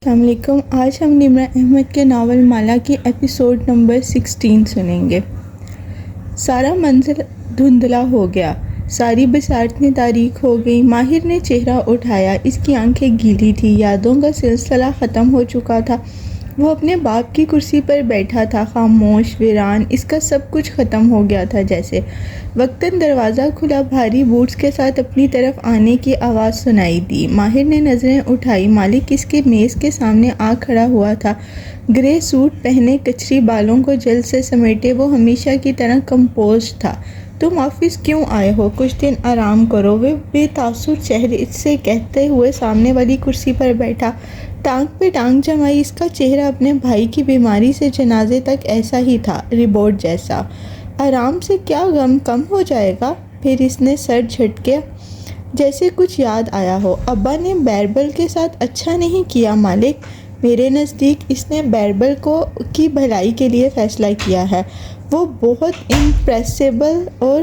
السلام علیکم۔ آج ہم نمرہ احمد کے ناول مالا کی ایپیسوڈ نمبر 16 سنیں گے۔ سارا منظر دھندلا ہو گیا، ساری بصارتیں تاریک ہو گئیں۔ ماہر نے چہرہ اٹھایا، اس کی آنکھیں گیلی تھیں، یادوں کا سلسلہ ختم ہو چکا تھا۔ وہ اپنے باپ کی کرسی پر بیٹھا تھا، خاموش، ویران، اس کا سب کچھ ختم ہو گیا تھا جیسے۔ وقتاً دروازہ کھلا، بھاری بوٹس کے ساتھ اپنی طرف آنے کی آواز سنائی دی۔ ماہر نے نظریں اٹھائی، مالک اس کے میز کے سامنے آ کھڑا ہوا تھا، گرے سوٹ پہنے، کچری بالوں کو جلد سے سمیٹے وہ ہمیشہ کی طرح کمپوزڈ تھا۔ تم آفس کیوں آئے ہو؟ کچھ دن آرام کرو، وہ بے تاثر چہرے سے کہتے ہوئے سامنے والی کرسی پر بیٹھا، ٹانگ پہ ٹانگ جمائی۔ اس کا چہرہ اپنے بھائی کی بیماری سے جنازے تک ایسا ہی تھا، ربوٹ جیسا۔ آرام سے کیا غم کم ہو جائے گا؟ پھر اس نے سر جھٹکا، جیسے کچھ یاد آیا ہو۔ ابا نے بیربل کے ساتھ اچھا نہیں کیا مالک۔ میرے نزدیک اس نے بیربل کی بھلائی کے لیے فیصلہ کیا ہے۔ وہ بہت امپریسیبل اور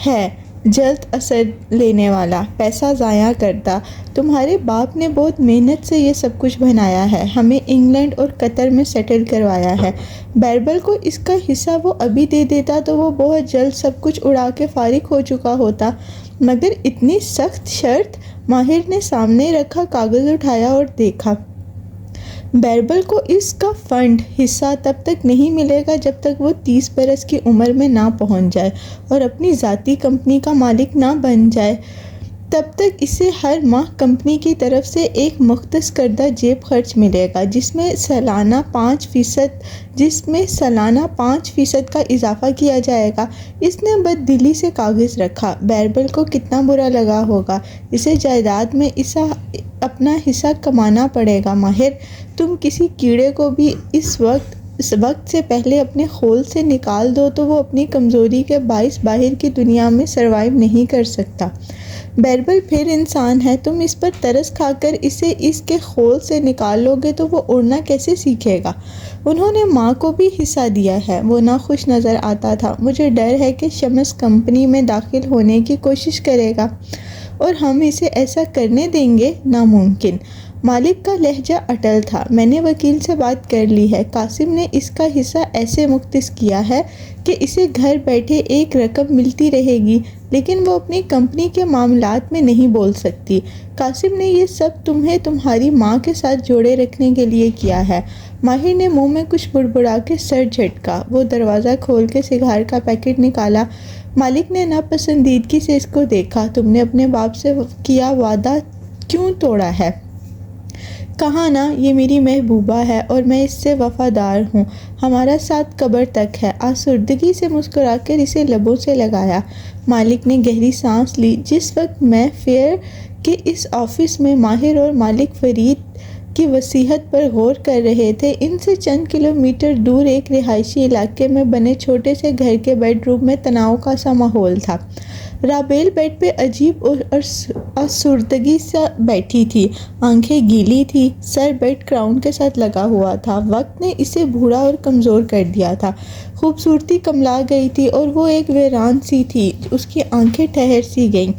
ہے، جلد اثر لینے والا، پیسہ ضائع کرتا۔ تمہارے باپ نے بہت محنت سے یہ سب کچھ بنایا ہے، ہمیں انگلینڈ اور قطر میں سیٹل کروایا ہے۔ بیربل کو اس کا حصہ وہ ابھی دے دیتا تو وہ بہت جلد سب کچھ اڑا کے فارغ ہو چکا ہوتا، مگر اتنی سخت شرط؟ ماہر نے سامنے رکھا کاغذ اٹھایا اور دیکھا۔ بیربل کو اس کا فنڈ حصہ تب تک نہیں ملے گا جب تک وہ 30 برس کی عمر میں نہ پہنچ جائے اور اپنی ذاتی کمپنی کا مالک نہ بن جائے۔ تب تک اسے ہر ماہ کمپنی کی طرف سے ایک مختص کردہ جیب خرچ ملے گا، جس میں سالانہ 5% کا اضافہ کیا جائے گا۔ اس نے بد دلی سے کاغذ رکھا۔ بیربل کو کتنا برا لگا ہوگا۔ اسے جائیداد میں اپنا حصہ کمانا پڑے گا۔ ماہر، تم کسی کیڑے کو بھی اس وقت سے پہلے اپنے خول سے نکال دو تو وہ اپنی کمزوری کے باعث باہر کی دنیا میں سروائیو نہیں کر سکتا۔ بیربل پھر انسان ہے، تم اس پر ترس کھا کر اسے اس کے خول سے نکال لو گے تو وہ اڑنا کیسے سیکھے گا؟ انہوں نے ماں کو بھی حصہ دیا ہے۔ وہ ناخوش نظر آتا تھا۔ مجھے ڈر ہے کہ شمس کمپنی میں داخل ہونے کی کوشش کرے گا اور ہم اسے ایسا کرنے دیں گے؟ ناممکن۔ مالک کا لہجہ اٹل تھا۔ میں نے وکیل سے بات کر لی ہے، قاسم نے اس کا حصہ ایسے مختص کیا ہے کہ اسے گھر بیٹھے ایک رقم ملتی رہے گی، لیکن وہ اپنی کمپنی کے معاملات میں نہیں بول سکتی۔ قاسم نے یہ سب تمہیں تمہاری ماں کے ساتھ جوڑے رکھنے کے لیے کیا ہے۔ ماہر نے منہ میں کچھ بڑبڑا کے سر جھٹکا۔ وہ دروازہ کھول کے سگار کا پیکٹ نکالا۔ مالک نے ناپسندیدگی سے اس کو دیکھا۔ تم نے اپنے باپ سے کیا وعدہ کیوں توڑا ہے؟ کہا نا، یہ میری محبوبہ ہے اور میں اس سے وفادار ہوں، ہمارا ساتھ قبر تک ہے۔ آسودگی سے مسکرا کر اسے لبوں سے لگایا۔ مالک نے گہری سانس لی۔ جس وقت میں فیئر کے اس آفس میں ماہر اور مالک فرید کی وصیت پر غور کر رہے تھے، ان سے چند کلومیٹر دور ایک رہائشی علاقے میں بنے چھوٹے سے گھر کے بیڈ روم میں تناؤ کا سا ماحول تھا۔ رابیل بیڈ پہ عجیب اور افسردگی سے بیٹھی تھی، آنکھیں گیلی تھیں، سر بیڈ کراؤن کے ساتھ لگا ہوا تھا۔ وقت نے اسے بوڑھا اور کمزور کر دیا تھا، خوبصورتی کملا گئی تھی اور وہ ایک ویران سی تھی۔ اس کی آنکھیں ٹھہر سی گئیں۔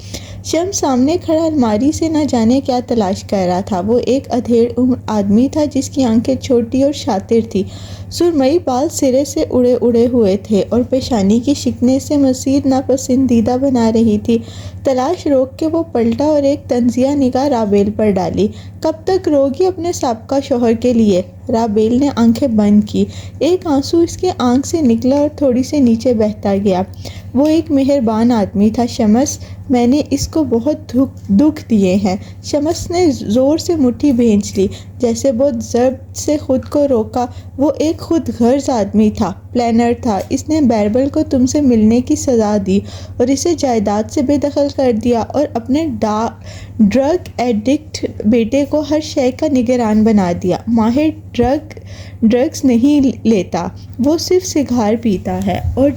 شمس سامنے کھڑا الماری سے نہ جانے کیا تلاش کر رہا تھا۔ وہ ایک ادھیڑ عمر آدمی تھا جس کی آنکھیں چھوٹی اور شاطر تھیں، سرمئی بال سرے سے اڑے ہوئے تھے اور پیشانی کی شکنیں اسے مزید ناپسندیدہ بنا رہی تھی۔ تلاش روک کے وہ پلٹا اور ایک طنزیہ نگاہ رابیل پر ڈالی۔ کب تک رو گی اپنے سابقہ شوہر کے لیے؟ رابیل نے آنکھیں بند کی۔ ایک آنسو اس کی آنکھ سے نکلا اور تھوڑی سے نیچے بہتا گیا۔ وہ ایک مہربان آدمی تھا شمس، میں نے اس کو بہت دکھ دیے ہیں۔ شمس نے زور سے مٹھی بھینچ لی، جیسے بہت ضبط سے خود کو روکا۔ وہ ایک خود غرض آدمی تھا، پلانر تھا۔ اس نے بیربل کو تم سے ملنے کی سزا دی اور اسے جائیداد سے بے دخل کر دیا اور اپنے ڈرگ ایڈکٹ بیٹے کو ہر شے کا نگران بنا دیا۔ ماہر ڈرگز نہیں لیتا، وہ صرف سگار پیتا ہے۔ اور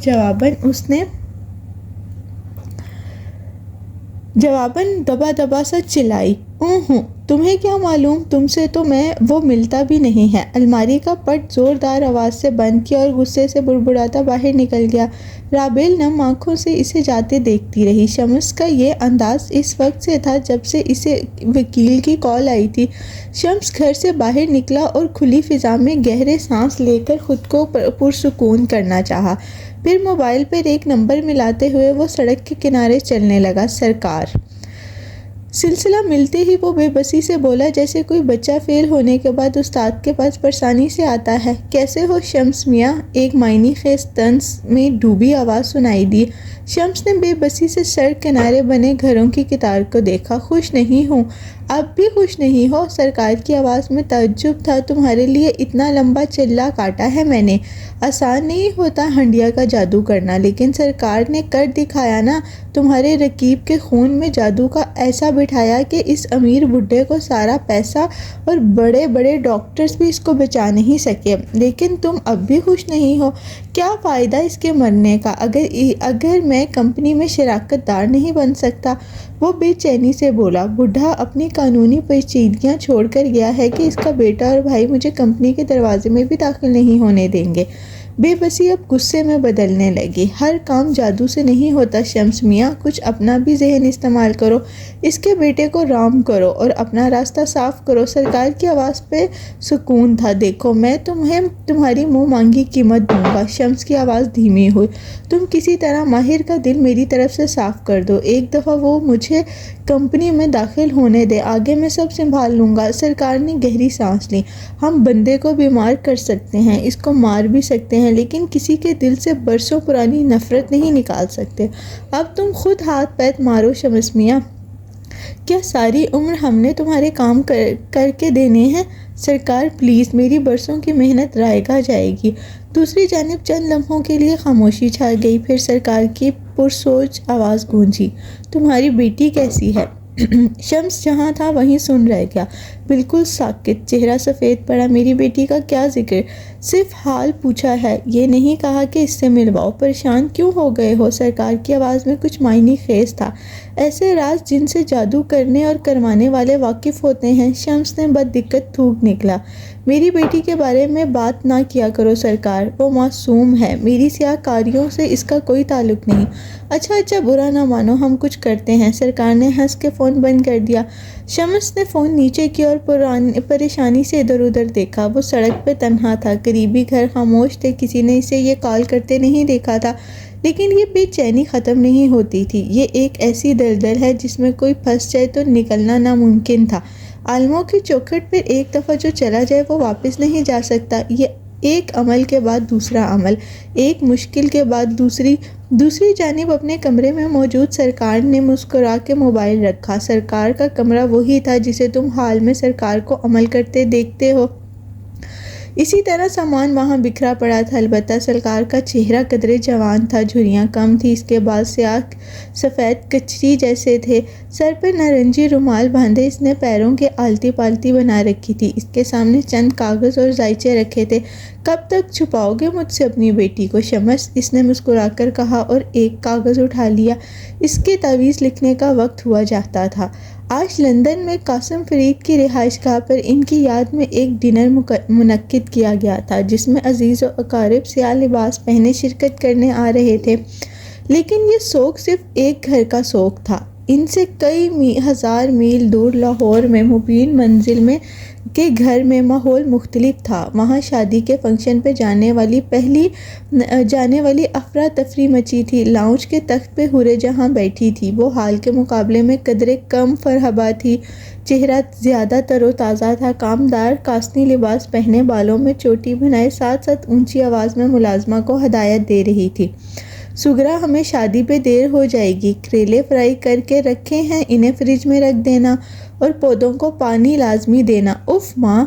جواباً دبا دبا سا چلائی، اوہ تمہیں کیا معلوم، تم سے تو میں وہ ملتا بھی نہیں ہے۔ الماری کا پٹ زوردار آواز سے بند کیا اور غصے سے بڑبڑاتا باہر نکل گیا۔ رابیل نم آنکھوں سے اسے جاتے دیکھتی رہی۔ شمس کا یہ انداز اس وقت سے تھا جب سے اسے وکیل کی کال آئی تھی۔ شمس گھر سے باہر نکلا اور کھلی فضا میں گہرے سانس لے کر خود کو پرسکون کرنا چاہا۔ پھر موبائل پر ایک نمبر ملاتے ہوئے وہ سڑک کے کنارے چلنے لگا۔ سرکار۔ سلسلہ ملتے ہی وہ بے بسی سے بولا جیسے کوئی بچہ فیل ہونے کے بعد استاد کے پاس پریشانی سے آتا ہے۔ کیسے ہو شمس میاں؟ ایک معنی خیز طنز میں ڈوبی آواز سنائی دی۔ شمس نے بے بسی سے سڑک کنارے بنے گھروں کی قطار کو دیکھا۔ خوش نہیں ہوں۔ اب بھی خوش نہیں ہو؟ سرکار کی آواز میں تعجب تھا۔ تمہارے لیے اتنا لمبا چلہ کاٹا ہے میں نے۔ آسان نہیں ہوتا ہنڈیا کا جادو کرنا، لیکن سرکار نے کر دکھایا نا۔ تمہارے رقیب کے خون میں جادو کا ایسا بٹھایا کہ اس امیر بڈھے کو سارا پیسہ اور بڑے بڑے ڈاکٹرز بھی اس کو بچا نہیں سکے۔ لیکن تم اب بھی خوش نہیں ہو۔ کیا فائدہ اس کے مرنے کا اگر میں کمپنی میں شراکت دار نہیں بن سکتا؟ وہ بے چینی سے بولا۔ بڈھا اپنی قانونی پیچیدگیاں چھوڑ کر گیا ہے کہ اس کا بیٹا اور بھائی مجھے کمپنی کے دروازے میں بھی داخل نہیں ہونے دیں گے۔ بے بسی اب غصے میں بدلنے لگی۔ ہر کام جادو سے نہیں ہوتا شمس میاں، کچھ اپنا بھی ذہن استعمال کرو۔ اس کے بیٹے کو رام کرو اور اپنا راستہ صاف کرو۔ سرکار کی آواز پہ سکون تھا۔ دیکھو میں تمہیں تمہاری منہ مانگی قیمت دوں گا۔ شمس کی آواز دھیمی ہوئی۔ تم کسی طرح ماہر کا دل میری طرف سے صاف کر دو۔ ایک دفعہ وہ مجھے کمپنی میں داخل ہونے دے، آگے میں سب سنبھال لوں گا۔ سرکار نے گہری سانس لی۔ ہم بندے کو بیمار کر سکتے ہیں، اس کو مار بھی سکتے ہیں، لیکن کسی کے دل سے برسوں پرانی نفرت نہیں نکال سکتے۔ اب تم خود ہاتھ پیر مارو شمس میاں۔ کیا ساری عمر ہم نے تمہارے کام کر کے دینے ہیں؟ سرکار پلیز، میری برسوں کی محنت رائگاں جائے گی۔ دوسری جانب چند لمحوں کے لیے خاموشی چھا گئی، پھر سرکار کی پرسوچ آواز گونجی۔ تمہاری بیٹی کیسی ہے؟ شمس جہاں تھا وہیں سن رہ گیا، بالکل ساکت، چہرہ سفید پڑا۔ میری بیٹی کا کیا ذکر، صرف حال پوچھا ہے، یہ نہیں کہا کہ اس سے ملواؤ۔ پریشان کیوں ہو گئے ہو؟ سرکار کی آواز میں کچھ معنی خیز تھا۔ ایسے راز جن سے جادو کرنے اور کروانے والے واقف ہوتے ہیں۔ شمس نے بددقت تھوک نکلا۔ میری بیٹی کے بارے میں بات نہ کیا کرو سرکار، وہ معصوم ہے، میری سیاہ کاریوں سے اس کا کوئی تعلق نہیں۔ اچھا برا نہ مانو، ہم کچھ کرتے ہیں۔ سرکار نے ہنس کے فون بند کر دیا۔ شمس نے فون نیچے کیا اور پریشانی سے ادھر ادھر دیکھا۔ وہ سڑک پہ تنہا تھا، قریبی گھر خاموش تھے، کسی نے اسے یہ کال کرتے نہیں دیکھا تھا۔ لیکن یہ بے چینی ختم نہیں ہوتی تھی۔ یہ ایک ایسی دلدل ہے جس میں کوئی پھنس جائے تو نکلنا ناممکن تھا۔ عالموں کی چوکھٹ پر ایک دفعہ جو چلا جائے وہ واپس نہیں جا سکتا۔ یہ ایک عمل کے بعد دوسرا عمل، ایک مشکل کے بعد دوسری جانب اپنے کمرے میں موجود سرکار نے مسکرا کے موبائل رکھا۔ سرکار کا کمرہ وہی تھا جسے تم حال میں سرکار کو عمل کرتے دیکھتے ہو۔ اسی طرح سامان وہاں بکھرا پڑا تھا، البتہ سرکار کا چہرہ قدرے جوان تھا، جھریاں کم تھی، اس کے بال سیاہ سفید کچری جیسے تھے، سر پر نارنجی رومال باندھے اس نے پیروں کے آلتی پالتی بنا رکھی تھی۔ اس کے سامنے چند کاغذ اور زائچے رکھے تھے۔ کب تک چھپاؤ گے مجھ سے اپنی بیٹی کو شمس؟ اس نے مسکرا کر کہا اور ایک کاغذ اٹھا لیا۔ اس کے تعویذ لکھنے کا وقت ہوا جاتا تھا۔ آج لندن میں قاسم فرید کی رہائش گاہ پر ان کی یاد میں ایک ڈنر منعقد کیا گیا تھا، جس میں عزیز و اقارب سیاہ لباس پہنے شرکت کرنے آ رہے تھے۔ لیکن یہ سوگ صرف ایک گھر کا سوگ تھا۔ ان سے کئی ہزار میل دور لاہور میں مبین منزل میں کے گھر میں ماحول مختلف تھا۔ وہاں شادی کے فنکشن پہ جانے والی افراتفری مچی تھی۔ لاؤنج کے تخت پہ حورِ جہاں بیٹھی تھی، وہ حال کے مقابلے میں قدرے کم فرہبہ تھی۔ چہرہ زیادہ تر و تازہ تھا، کامدار کاسنی لباس پہنے، بالوں میں چوٹی بنائے، ساتھ ساتھ اونچی آواز میں ملازمہ کو ہدایت دے رہی تھی۔ سگرا، ہمیں شادی پہ دیر ہو جائے گی، کریلے فرائی کر کے رکھے ہیں، انہیں فریج میں رکھ دینا اور پودوں کو پانی لازمی دینا۔ اف ماں،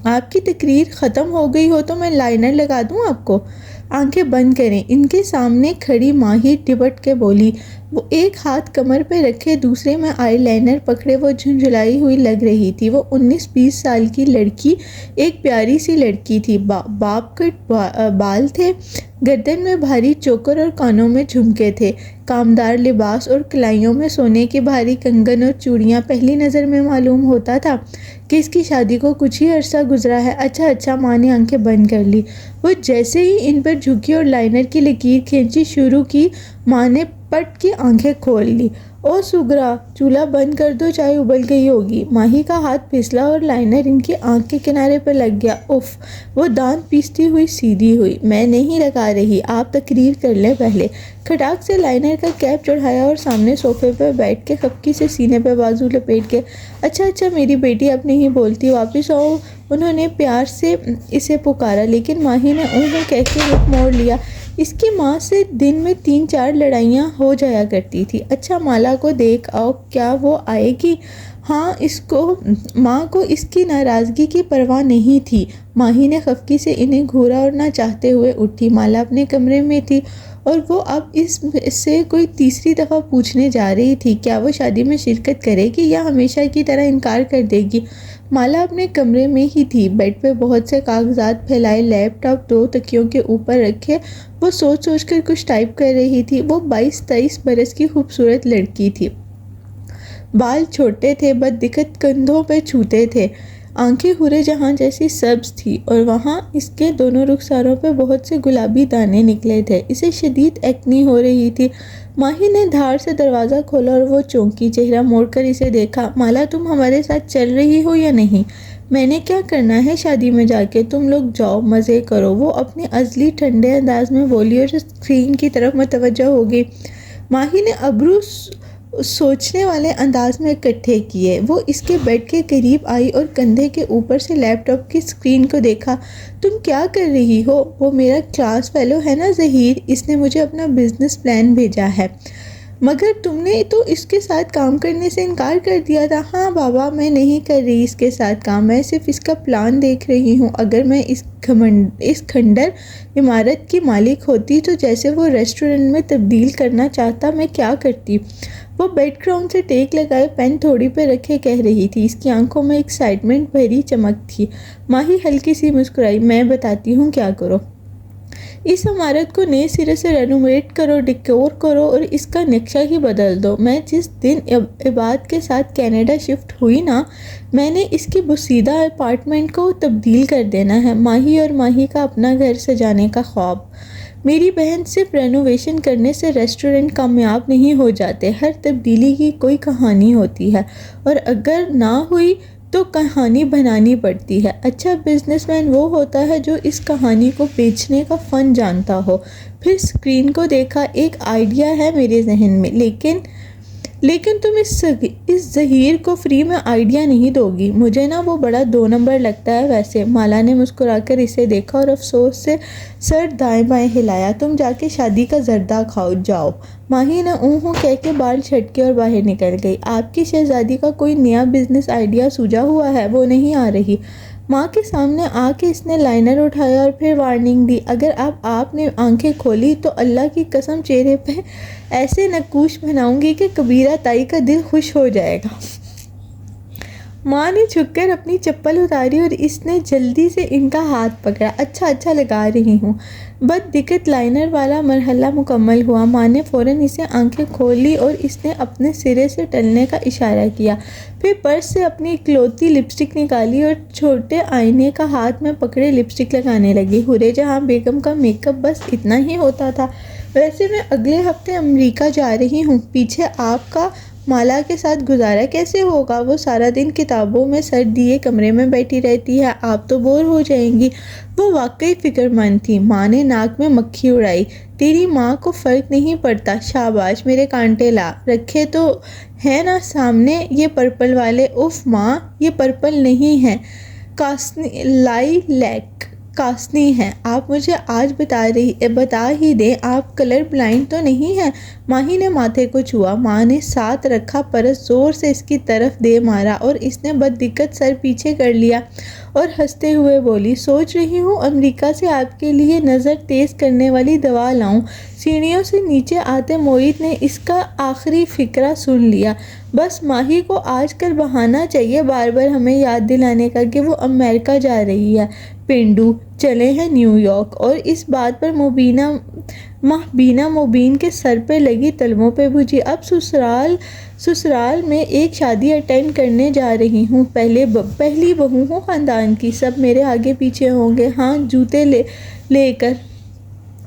آپ کی تقریر ختم ہو گئی ہو تو میں لائنر لگا دوں آپ کو؟ آنکھیں بند کریں۔ ان کے سامنے کھڑی ماہی ٹپٹ کے بولی۔ وہ ایک ہاتھ کمر پہ رکھے دوسرے میں آئی لائنر پکڑے وہ جھنجھلائی ہوئی لگ رہی تھی۔ وہ 19-20 سال کی لڑکی، ایک پیاری سی لڑکی تھی۔ باپ کٹ بال تھے، گردن میں بھاری چوکر اور کانوں میں جھمکے تھے۔ کامدار لباس اور کلائیوں میں سونے کے بھاری کنگن اور چوڑیاں۔ پہلی نظر میں معلوم ہوتا تھا کہ اس کی شادی کو کچھ ہی عرصہ گزرا ہے۔ اچھا ماں نے آنکھیں بند کر لی۔ وہ جیسے ہی ان پر جھکی اور لائنر کی لکیر کھینچی شروع کی، ماں نے پٹ کی آنکھیں کھول لی۔ او سگرا، چولہا بند کر دو، چائے ابل گئی ہوگی۔ ماہی کا ہاتھ پھسلا اور لائنر ان کی آنکھ کے کنارے پر لگ گیا۔ اف، وہ دانت پیستی ہوئی سیدھی ہوئی۔ میں نہیں لگا رہی، آپ تقریر کر لیں پہلے۔ کھٹاک سے لائنر کا کیپ چڑھایا اور سامنے صوفے پہ بیٹھ کے خفکی سے سینے پہ بازو لپیٹ کے، اچھا میری بیٹی اب نہیں بولتی، واپس آؤ۔ انہوں نے پیار سے اسے پکارا، لیکن ماہی نے کہہ کے رخ موڑ لیا۔ اس کی ماں سے دن میں 3-4 لڑائیاں ہو جایا کرتی تھی۔ اچھا مالا کو دیکھ آؤ، کیا وہ آئے گی؟ ہاں، ماں کو اس کی ناراضگی کی پرواہ نہیں تھی۔ ماہی نے خفکی سے انہیں گھورا اور نہ چاہتے ہوئے اٹھی۔ مالا اپنے کمرے میں تھی اور وہ اب اس سے کوئی تیسری دفعہ پوچھنے جا رہی تھی، کیا وہ شادی میں شرکت کرے گی یا ہمیشہ کی طرح انکار کر دے گی؟ مالا اپنے کمرے میں ہی تھی، بیڈ پہ بہت سے کاغذات پھیلائے، لیپ ٹاپ 2 تکیوں کے اوپر رکھے وہ سوچ کر کچھ ٹائپ کر رہی تھی۔ وہ 22-23 برس کی خوبصورت لڑکی تھی۔ بال چھوٹے تھے، بددقت کندھوں پہ چھوتے تھے، آنکھیں حورِ جہاں جیسی سبز تھی اور وہاں اس کے دونوں رخساروں پہ بہت سے گلابی دانے نکلے تھے۔ اسے شدید ایکنی ہو رہی تھی۔ ماہی نے دھار سے دروازہ کھولا اور وہ چونکی، چہرہ موڑ کر اسے دیکھا۔ مالا، تم ہمارے ساتھ چل رہی ہو یا نہیں؟ میں نے کیا کرنا ہے شادی میں جا کے؟ تم لوگ جاؤ، مزے کرو، وہ اپنے ازلی ٹھنڈے انداز میں بولی اور اسکرین کی طرف متوجہ ہو گئی۔ ماہی نے ابرو سوچنے والے انداز میں اکٹھے کیے۔ وہ اس کے بیڈ کے قریب آئی اور کندھے کے اوپر سے لیپ ٹاپ کی اسکرین کو دیکھا۔ تم کیا کر رہی ہو؟ وہ میرا کلاس فیلو ہے نا ظہیر، اس نے مجھے اپنا بزنس پلان بھیجا ہے۔ مگر تم نے تو اس کے ساتھ کام کرنے سے انکار کر دیا تھا۔ ہاں بابا، میں نہیں کر رہی اس کے ساتھ کام، میں صرف اس کا پلان دیکھ رہی ہوں۔ اگر میں اس کھنڈر عمارت کی مالک ہوتی تو جیسے وہ ریسٹورنٹ میں تبدیل کرنا چاہتا میں کیا کرتی؟ وہ بیک گراؤنڈ سے ٹیک لگائے پین تھوڑی پہ رکھے کہہ رہی تھی۔ اس کی آنکھوں میں ایکسائٹمنٹ بھری چمک تھی۔ ماہی ہلکی سی مسکرائی۔ میں بتاتی ہوں کیا کرو۔ اس عمارت کو نئے سرے سے رینوویٹ کرو، ڈیکور کرو اور اس کا نقشہ ہی بدل دو۔ میں جس دن عباد کے ساتھ کینیڈا شفٹ ہوئی نا، میں نے اس کی بوسیدہ اپارٹمنٹ کو تبدیل کر دینا ہے۔ ماہی اور ماہی کا اپنا گھر سجانے کا خواب۔ میری بہن، صرف رینوویشن کرنے سے ریسٹورنٹ کامیاب نہیں ہو جاتے، ہر تبدیلی کی کوئی کہانی ہوتی ہے اور اگر نہ ہوئی تو کہانی بنانی پڑتی ہے۔ اچھا بزنس مین وہ ہوتا ہے جو اس کہانی کو بیچنے کا فن جانتا ہو۔ پھر اسکرین کو دیکھا۔ ایک آئیڈیا ہے میرے ذہن میں، لیکن تم اس ظہیر کو فری میں آئیڈیا نہیں دو گی۔ مجھے نا وہ بڑا 2 نمبر لگتا ہے ویسے۔ مالا نے مسکرا کر اسے دیکھا اور افسوس سے سر دائیں بائیں ہلایا۔ تم جا کے شادی کا زردہ کھاؤ، جاؤ۔ ماہی نے کہہ کے بال چھٹکے اور باہر نکل گئی۔ آپ کی شہزادی کا کوئی نیا بزنس آئیڈیا سوجا ہوا ہے؟ وہ نہیں آ رہی۔ ماں کے سامنے آ کے اس نے لائنر اٹھایا اور پھر وارننگ دی، اگر آپ نے آنکھیں کھولی تو اللہ کی قسم چہرے پہ ایسے نقوش بناؤں گی کہ کبیرہ تائی کا دل خوش ہو جائے گا۔ ماں نے جھک کر اپنی چپل اتاری اور اس نے جلدی سے ان کا ہاتھ پکڑا۔ اچھا لگا رہی ہوں۔ بددقت لائنر والا مرحلہ مکمل ہوا۔ ماں نے فوراً اسے آنکھیں کھول لی اور اس نے اپنے سرے سے ٹلنے کا اشارہ کیا۔ پھر پرس سے اپنی اکلوتی لپسٹک نکالی اور چھوٹے آئینے کا ہاتھ میں پکڑے لپسٹک لگانے لگی۔ حورِ جہاں بیگم کا میک اپ بس اتنا ہی ہوتا تھا۔ ویسے میں اگلے ہفتے امریکہ جا رہی ہوں، پیچھے آپ کا مالا کے ساتھ گزارا کیسے ہوگا؟ وہ سارا دن کتابوں میں سر دیے کمرے میں بیٹھی رہتی ہے، آپ تو بور ہو جائیں گی۔ وہ واقعی فکر مند تھی۔ ماں نے ناک میں مکھی اڑائی۔ تیری ماں کو فرق نہیں پڑتا۔ شاباش، میرے کانٹے لا رکھے تو ہے نا سامنے یہ پرپل والے؟ اف ماں، یہ پرپل نہیں ہے، لائلیک کاسنی ہے۔ آپ مجھے آج بتا ہی دیں، آپ کلر بلائنڈ تو نہیں ہیں؟ ماہی نے ماتھے کو چھوا۔ ماں نے ساتھ رکھا پرس زور سے اس کی طرف دے مارا اور اس نے بددقت سر پیچھے کر لیا اور ہنستے ہوئے بولی، سوچ رہی ہوں امریکہ سے آپ کے لیے نظر تیز کرنے والی دوا لاؤں۔ سیڑھیوں سے نیچے آتے موہت نے اس کا آخری فقرہ سن لیا۔ بس ماہی کو آج کل بہانا چاہیے بار بار ہمیں یاد دلانے کا کہ وہ امریکہ جا رہی ہے۔ پینڈو چلے ہیں نیو یارک۔ اور اس بات پر مہبینہ مبین کے سر پہ لگی تلووں پہ بجھی۔ اب سسرال میں ایک شادی اٹینڈ کرنے جا رہی ہوں، پہلی بہو ہوں خاندان کی، سب میرے آگے پیچھے ہوں گے، ہاں جوتے لے کر۔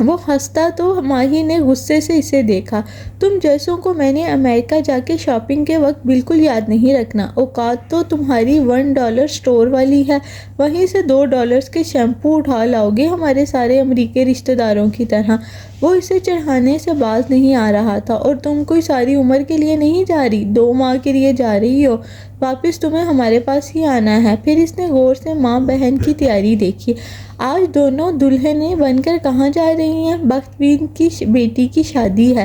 وہ ہنستا تو ماہی نے غصے سے اسے دیکھا۔ تم جیسوں کو میں نے امریکہ جا کے شاپنگ کے وقت بالکل یاد نہیں رکھنا۔ اوقات تو تمہاری $1 سٹور والی ہے، وہیں سے $2 کے شیمپو اٹھا لاؤ گے ہمارے سارے امریکی رشتہ داروں کی طرح۔ وہ اسے چڑھانے سے باز نہیں آ رہا تھا۔ اور تم کوئی ساری عمر کے لیے نہیں جا رہی، 2 ماہ کے لیے جا رہی ہو، واپس تمہیں ہمارے پاس ہی آنا ہے۔ پھر اس نے غور سے ماں بہن کی تیاری دیکھی۔ آج دونوں دلہنیں بن کر کہاں جا رہی ہیں؟ بخت بین کی بیٹی کی شادی ہے۔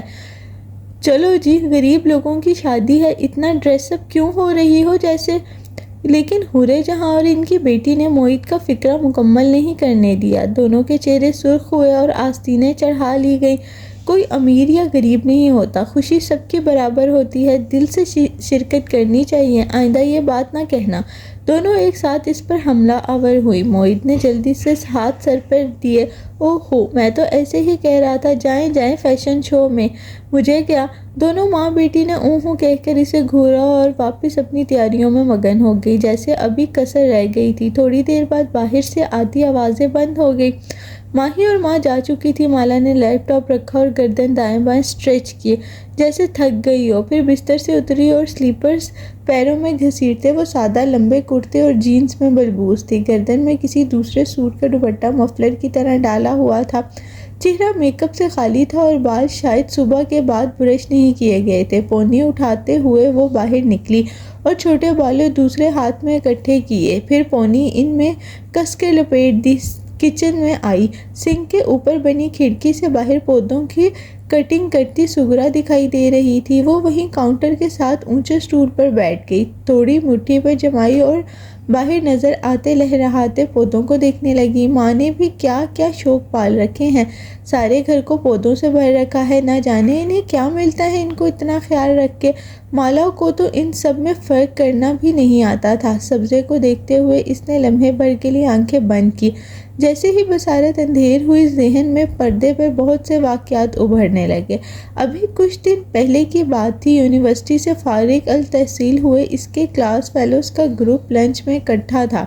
چلو جی، غریب لوگوں کی شادی ہے، اتنا ڈریس اپ کیوں ہو رہی ہو جیسے؟ لیکن حورے جہاں اور ان کی بیٹی نے موہت کا فقرہ مکمل نہیں کرنے دیا۔ دونوں کے چہرے سرخ ہوئے اور آستینیں چڑھا لی گئیں۔ کوئی امیر یا غریب نہیں ہوتا، خوشی سب کی برابر ہوتی ہے، دل سے شرکت کرنی چاہیے، آئندہ یہ بات نہ کہنا۔ دونوں ایک ساتھ اس پر حملہ آور ہوئی۔ موہت نے جلدی سے ہاتھ سر پر دیے۔ اوہ ہو، میں تو ایسے ہی کہہ رہا تھا، جائیں فیشن شو میں، مجھے کیا؟ دونوں ماں بیٹی نے اوہ کہہ کر اسے گھورا اور واپس اپنی تیاریوں میں مگن ہو گئی، جیسے ابھی کسر رہ گئی تھی۔ تھوڑی دیر بعد باہر سے آتی آوازیں بند ہو گئی۔ ماہی اور ماں جا چکی تھی۔ مالا نے لیپ ٹاپ رکھا اور گردن دائیں بائیں اسٹریچ کیے جیسے تھک گئی ہو، پھر بستر سے اتری اور سلیپرز پیروں میں گھسیٹتے وہ سادہ لمبے کرتے اور جینز میں ملبوس تھی۔ گردن میں کسی دوسرے سوٹ کا دوپٹہ مفلر کی طرح ڈالا ہوا تھا۔ چہرہ میک اپ سے خالی تھا اور بال شاید صبح کے بعد برش نہیں کیے گئے تھے۔ پونی اٹھاتے ہوئے وہ باہر نکلی اور چھوٹے بالوں دوسرے ہاتھ میں اکٹھے کیے، پھر پونی ان میں کس کے لپیٹ دی۔ کچن میں آئی۔ سنک کے اوپر بنی کھڑکی سے باہر پودوں کی کٹنگ کرتی سغرا دکھائی دے رہی تھی۔ وہ وہیں کاؤنٹر کے ساتھ اونچے سٹول پر بیٹھ گئی، تھوڑی مٹھی پر جمائی اور باہر نظر آتے لہراتے پودوں کو دیکھنے لگی۔ ماں نے بھی کیا کیا شوق پال رکھے ہیں، سارے گھر کو پودوں سے بھر رکھا ہے، نہ جانے انہیں کیا ملتا ہے ان کو اتنا خیال رکھ کے۔ مالا کو تو ان سب میں فرق کرنا بھی نہیں آتا تھا۔ سبزے کو دیکھتے ہوئے اس نے لمحے بھر کے لیے آنکھیں بند کی۔ جیسے ہی بصارت اندھیر ہوئی، ذہن میں پردے پر بہت سے واقعات ابھرنے لگے۔ ابھی کچھ دن پہلے کی بات تھی، یونیورسٹی سے فارغ التحصیل ہوئے اس کے کلاس فیلوز کا گروپ لنچ میں اکٹھا تھا۔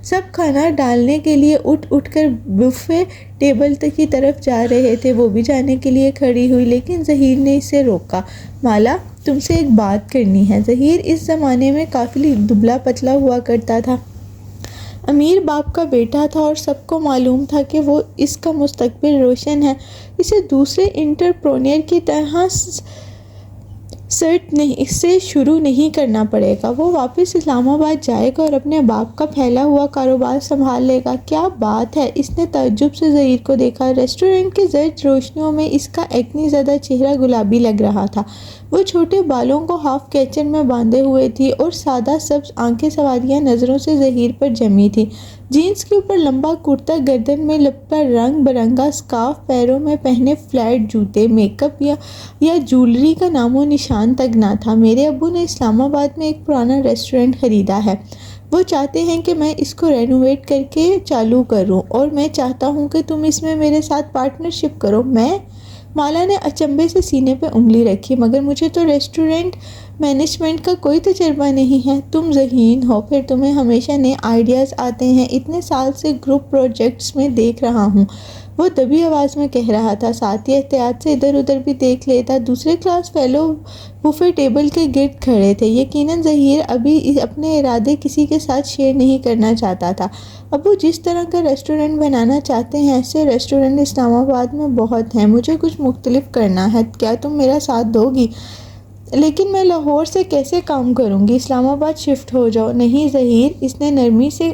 سب کھانا ڈالنے کے لیے اٹھ کر بفے ٹیبل کی طرف جا رہے تھے۔ وہ بھی جانے کے لیے کھڑی ہوئی، لیکن ظہیر نے اسے روکا۔ مالا، تم سے ایک بات کرنی ہے۔ ظہیر اس زمانے میں کافی دبلا پتلا ہوا کرتا تھا، امیر باپ کا بیٹا تھا اور سب کو معلوم تھا کہ وہ اس کا مستقبل روشن ہے۔ اسے دوسرے انٹرپرینور کی طرح سے شروع نہیں کرنا پڑے گا۔ وہ واپس اسلام آباد جائے گا اور اپنے باپ کا پھیلا ہوا کاروبار سنبھال لے گا۔ کیا بات ہے! اس نے تعجب سے ظہیر کو دیکھا۔ ریسٹورنٹ کی زرد روشنیوں میں اس کا ایکنی زدہ چہرہ گلابی لگ رہا تھا۔ وہ چھوٹے بالوں کو ہاف کیچن میں باندھے ہوئے تھی اور سادہ سبز آنکھیں سوالیہ نظروں سے ظہیر پر جمی تھیں۔ جینز کے اوپر لمبا کرتا، گردن میں لپٹا رنگ برنگا اسکارف، پیروں میں پہنے فلیٹ جوتے۔ میک اپ یا جولری کا نام و نشان تک نہ تھا۔ میرے ابو نے اسلام آباد میں ایک پرانا ریسٹورنٹ خریدا ہے، وہ چاہتے ہیں کہ میں اس کو رینوویٹ کر کے چالو کروں، اور میں چاہتا ہوں کہ تم اس میں میرے ساتھ پارٹنرشپ کرو۔ میں؟ مالا نے اچنبھے سے سینے پہ انگلی رکھی۔ مگر مجھے تو ریسٹورنٹ مینجمنٹ کا کوئی تجربہ نہیں ہے۔ تم ذہین ہو، پھر تمہیں ہمیشہ نئے آئیڈیاز آتے ہیں۔ اتنے سال سے گروپ پروجیکٹس میں دیکھ رہا ہوں، وہ دبی آواز میں کہہ رہا تھا، ساتھ ہی احتیاط سے ادھر ادھر بھی دیکھ لیتا۔ دوسرے کلاس فیلو بفے ٹیبل کے گرد کھڑے تھے۔ یقیناً ظہیر ابھی اپنے ارادے کسی کے ساتھ شیئر نہیں کرنا چاہتا تھا۔ ابو جس طرح کا ریسٹورنٹ بنانا چاہتے ہیں، ایسے ریسٹورنٹ اسلام آباد میں بہت ہیں۔ مجھے کچھ مختلف کرنا ہے، کیا تم میرا ساتھ دو گی؟ لیکن میں لاہور سے کیسے کام کروں گی؟ اسلام آباد شفٹ ہو جاؤ۔ نہیں ظہیر، اس نے نرمی سے